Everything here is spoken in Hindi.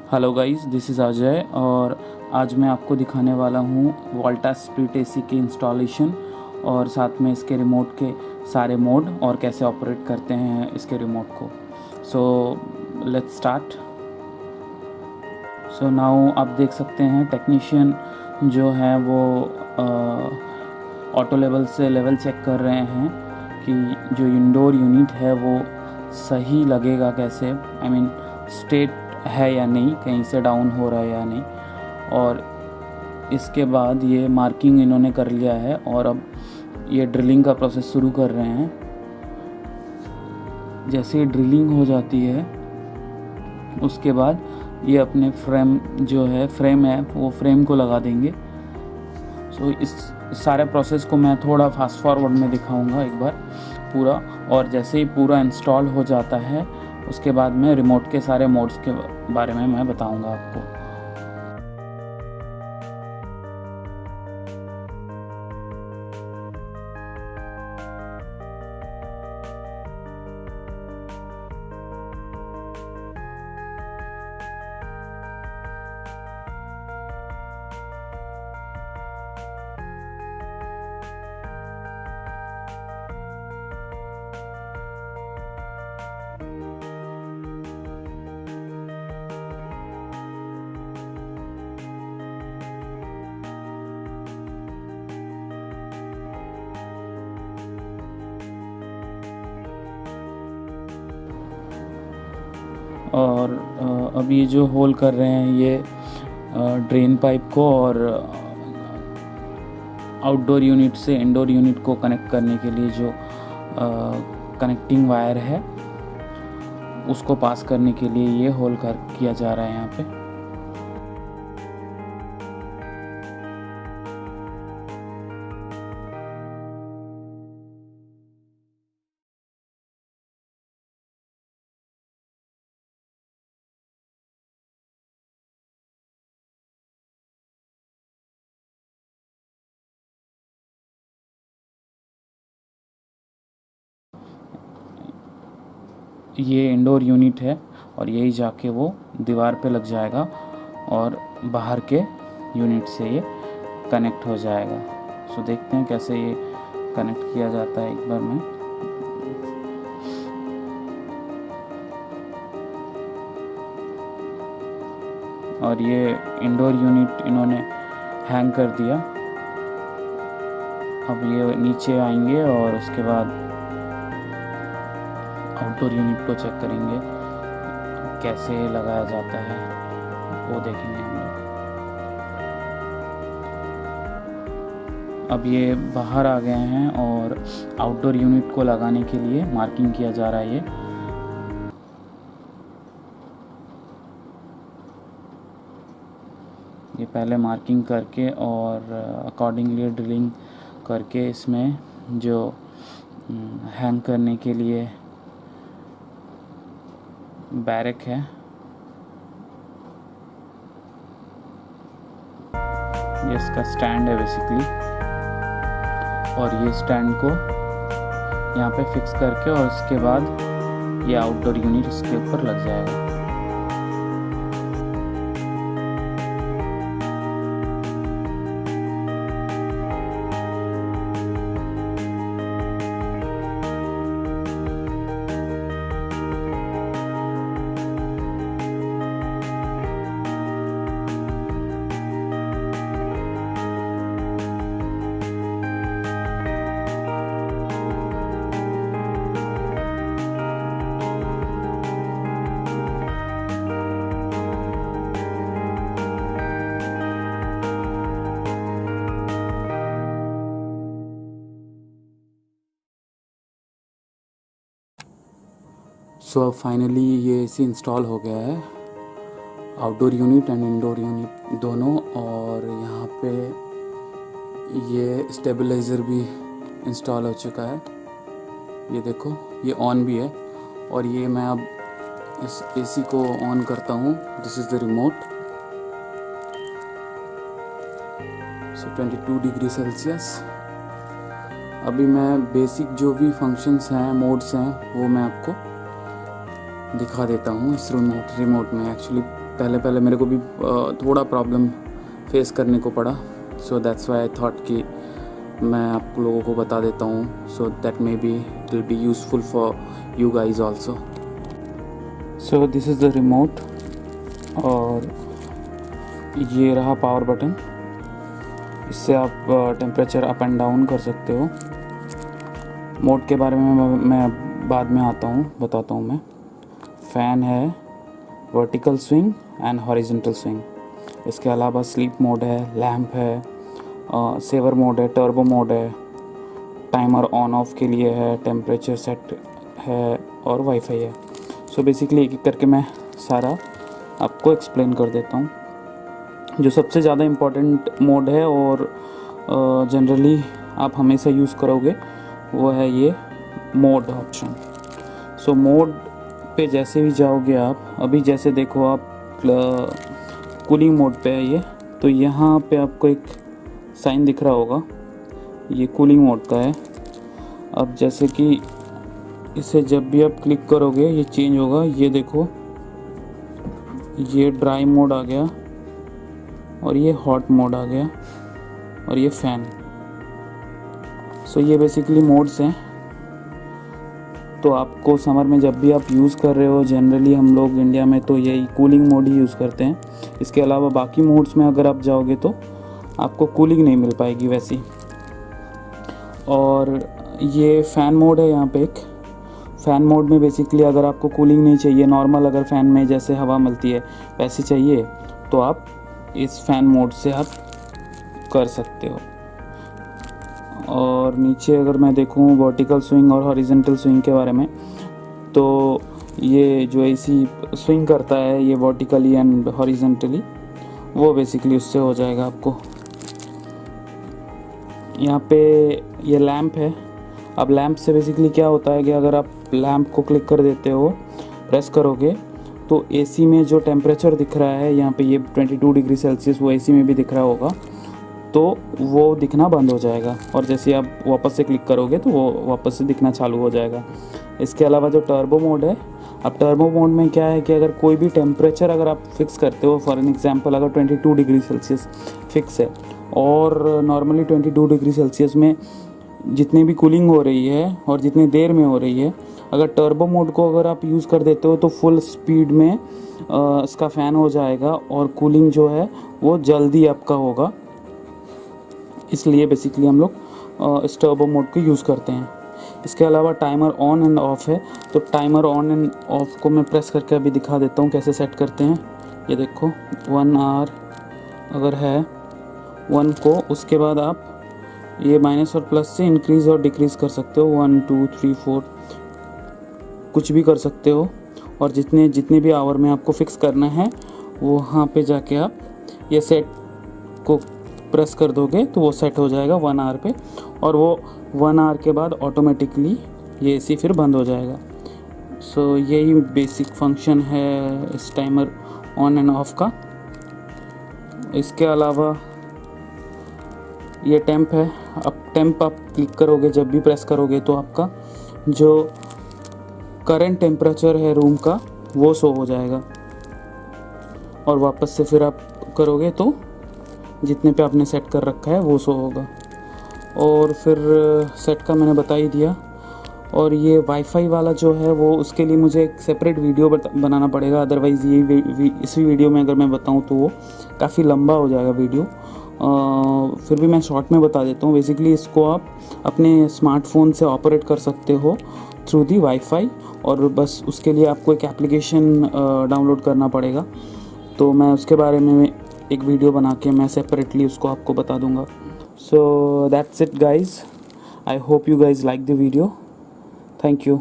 Hello guys, this is Ajay और आज मैं आपको दिखाने वाला हूँ वोल्टा स्प्लिट एसी की इंस्टॉलेशन और साथ में इसके रिमोट के सारे मोड और कैसे ऑपरेट करते हैं इसके रिमोट को। So let's start. So now आप देख सकते हैं टेक्नीशियन जो है वो ऑटो लेवल से लेवल चेक कर रहे हैं कि जो इंडोर यूनिट है वो सही लगेगा कैसे, आई मीन स्टेट है या नहीं, कहीं से डाउन हो रहा है या नहीं। और इसके बाद ये मार्किंग इन्होंने कर लिया है और अब ये ड्रिलिंग का प्रोसेस शुरू कर रहे हैं। जैसे ड्रिलिंग हो जाती है उसके बाद ये अपने फ्रेम है वो फ्रेम को लगा देंगे। सो इस सारे प्रोसेस को मैं थोड़ा फास्ट फॉरवर्ड में दिखाऊंगा एक बार पूरा, और जैसे ही पूरा इंस्टॉल हो जाता है उसके बाद में रिमोट के सारे मोड्स के बारे में मैं बताऊंगा आपको। और अब ये जो होल कर रहे हैं ये ड्रेन पाइप को और आउटडोर यूनिट से इंडोर यूनिट को कनेक्ट करने के लिए जो कनेक्टिंग वायर है उसको पास करने के लिए ये होल किया जा रहा है यहाँ पे। ये इंडोर यूनिट है और यही जाके वो दीवार पे लग जाएगा और बाहर के यूनिट से ये कनेक्ट हो जाएगा। सो देखते हैं कैसे ये कनेक्ट किया जाता है एक बार में। और ये इंडोर यूनिट इन्होंने हैंग कर दिया। अब ये नीचे आएंगे और उसके बाद आउटडोर यूनिट को चेक करेंगे कैसे लगाया जाता है, वो देखेंगे हम लोग। अब ये बाहर आ गए हैं और आउटडोर यूनिट को लगाने के लिए मार्किंग किया जा रहा है। ये पहले मार्किंग करके और अकॉर्डिंगली ड्रिलिंग करके इसमें जो हैंग करने के लिए बैरक है, ये इसका स्टैंड है बेसिकली, और ये स्टैंड को यहाँ पे फिक्स करके और इसके बाद ये आउटडोर यूनिट इसके ऊपर लग जाएगा। सो अब फाइनली ये एसी इंस्टॉल हो गया है, outdoor unit and indoor unit दोनों। और यहाँ पे ये स्टेबलाइज़र भी इंस्टॉल हो चुका है। ये देखो ये ऑन भी है और ये मैं अब इस एसी को ऑन करता हूँ। This is the remote. So 22 degree Celsius. अभी मैं बेसिक जो भी फंक्शंस हैं, मोड्स हैं, वो मैं आपको दिखा देता हूँ इस रिमोट में। एक्चुअली पहले मेरे को भी थोड़ा प्रॉब्लम फेस करने को पड़ा, so that's why I thought कि मैं आप लोगों को बता देता हूँ, so that may be it will be useful for you guys also. So this is the remote और ये रहा पावर बटन। इससे आप टेम्परेचर अप एंड डाउन कर सकते हो। मोड के बारे में मैं बाद में बताता हूँ मैं। फ़ैन है, vertical swing and horizontal swing. इसके अलावा स्लीप मोड है, लैम्प है, सेवर मोड है, टर्बो मोड है, टाइमर ऑन ऑफ के लिए है, टेम्परेचर सेट है और वाईफाई है। सो बेसिकली एक एक करके मैं सारा आपको एक्सप्लेन कर देता हूँ। जो सबसे ज़्यादा इम्पॉर्टेंट मोड है और जनरली आप हमेशा यूज़ करोगे वो है ये मोड ऑप्शन। सो मोड पे जैसे भी जाओगे आप, अभी जैसे देखो आप कूलिंग मोड पे है ये, तो यहाँ पे आपको एक साइन दिख रहा होगा, ये कूलिंग मोड का है। अब जैसे कि इसे जब भी आप क्लिक करोगे ये चेंज होगा। ये देखो, ये ड्राई मोड आ गया और ये हॉट मोड आ गया और ये फ़ैन। सो ये बेसिकली मोड्स हैं। तो आपको समर में जब भी आप यूज़ कर रहे हो, जनरली हम लोग इंडिया में तो यही कूलिंग मोड ही यूज़ करते हैं। इसके अलावा बाकी मोड्स में अगर आप जाओगे तो आपको कूलिंग नहीं मिल पाएगी वैसी। और ये फ़ैन मोड है यहाँ पे एक। फ़ैन मोड में बेसिकली अगर आपको कूलिंग नहीं चाहिए, नॉर्मल अगर फ़ैन में जैसे हवा मिलती है वैसे चाहिए, तो आप इस फ़ैन मोड से आप कर सकते हो। और नीचे अगर मैं देखूँ वर्टिकल स्विंग और हॉरिजॉन्टल स्विंग के बारे में, तो ये जो एसी स्विंग करता है ये वर्टिकली एंड हॉरिजॉन्टली, वो बेसिकली उससे हो जाएगा आपको। यहाँ पे ये लैम्प है। अब लैम्प से बेसिकली क्या होता है कि अगर आप लैम्प को क्लिक कर देते हो, प्रेस करोगे, तो एसी में जो टेम्परेचर दिख रहा है यहाँ पे ये 22 डिग्री सेल्सियस, वो एसी में भी दिख रहा होगा, तो वो दिखना बंद हो जाएगा। और जैसे आप वापस से क्लिक करोगे तो वो वापस से दिखना चालू हो जाएगा। इसके अलावा जो टर्बो मोड है, अब टर्बो मोड में क्या है कि अगर कोई भी टेम्परेचर अगर आप फिक्स करते हो, फॉर एन एग्जांपल अगर 22 डिग्री सेल्सियस फिक्स है और नॉर्मली 22 डिग्री सेल्सियस में जितनी भी कूलिंग हो रही है और जितनी देर में हो रही है, अगर टर्बो मोड को अगर आप यूज़ कर देते हो तो फुल स्पीड में इसका फ़ैन हो जाएगा और कूलिंग जो है वो जल्दी आपका होगा। इसलिए बेसिकली हम लोग इस टर्बो मोड को यूज़ करते हैं। इसके अलावा टाइमर ऑन एंड ऑफ है, तो टाइमर ऑन एंड ऑफ को मैं प्रेस करके अभी दिखा देता हूँ कैसे सेट करते हैं। ये देखो 1 आवर अगर है 1 को, उसके बाद आप ये माइनस और प्लस से इंक्रीज़ और डिक्रीज़ कर सकते हो, 1 2 3 4 कुछ भी कर सकते हो। और जितने भी आवर में आपको फिक्स करना है वहाँ पे जाके आप ये सेट को प्रेस कर दोगे तो वो सेट हो जाएगा 1 आवर पे, और वो 1 आवर के बाद ऑटोमेटिकली ये एसी फिर बंद हो जाएगा। सो यही बेसिक फंक्शन है इस टाइमर ऑन एंड ऑफ का। इसके अलावा ये टेम्प है। अब टेम्प आप क्लिक करोगे, जब भी प्रेस करोगे तो आपका जो करंट टेम्परेचर है रूम का वो शो हो जाएगा, और वापस से फिर आप करोगे तो जितने पे आपने सेट कर रखा है वो शो होगा। और फिर सेट का मैंने बता ही दिया। और ये वाईफाई वाला जो है वो उसके लिए मुझे एक सेपरेट वीडियो बनाना पड़ेगा, अदरवाइज़ ये इसी वीडियो में अगर मैं बताऊं तो वो काफ़ी लंबा हो जाएगा वीडियो। फिर भी मैं शॉर्ट में बता देता हूँ। बेसिकली इसको आप अपने स्मार्टफोन से ऑपरेट कर सकते हो थ्रू दी वाईफाई, और बस उसके लिए आपको एक एप्लीकेशन डाउनलोड करना पड़ेगा। तो मैं उसके बारे में एक वीडियो बना के मैं सेपरेटली उसको आपको बता दूंगा। So that's it guys, I hope you guys like the video. Thank you.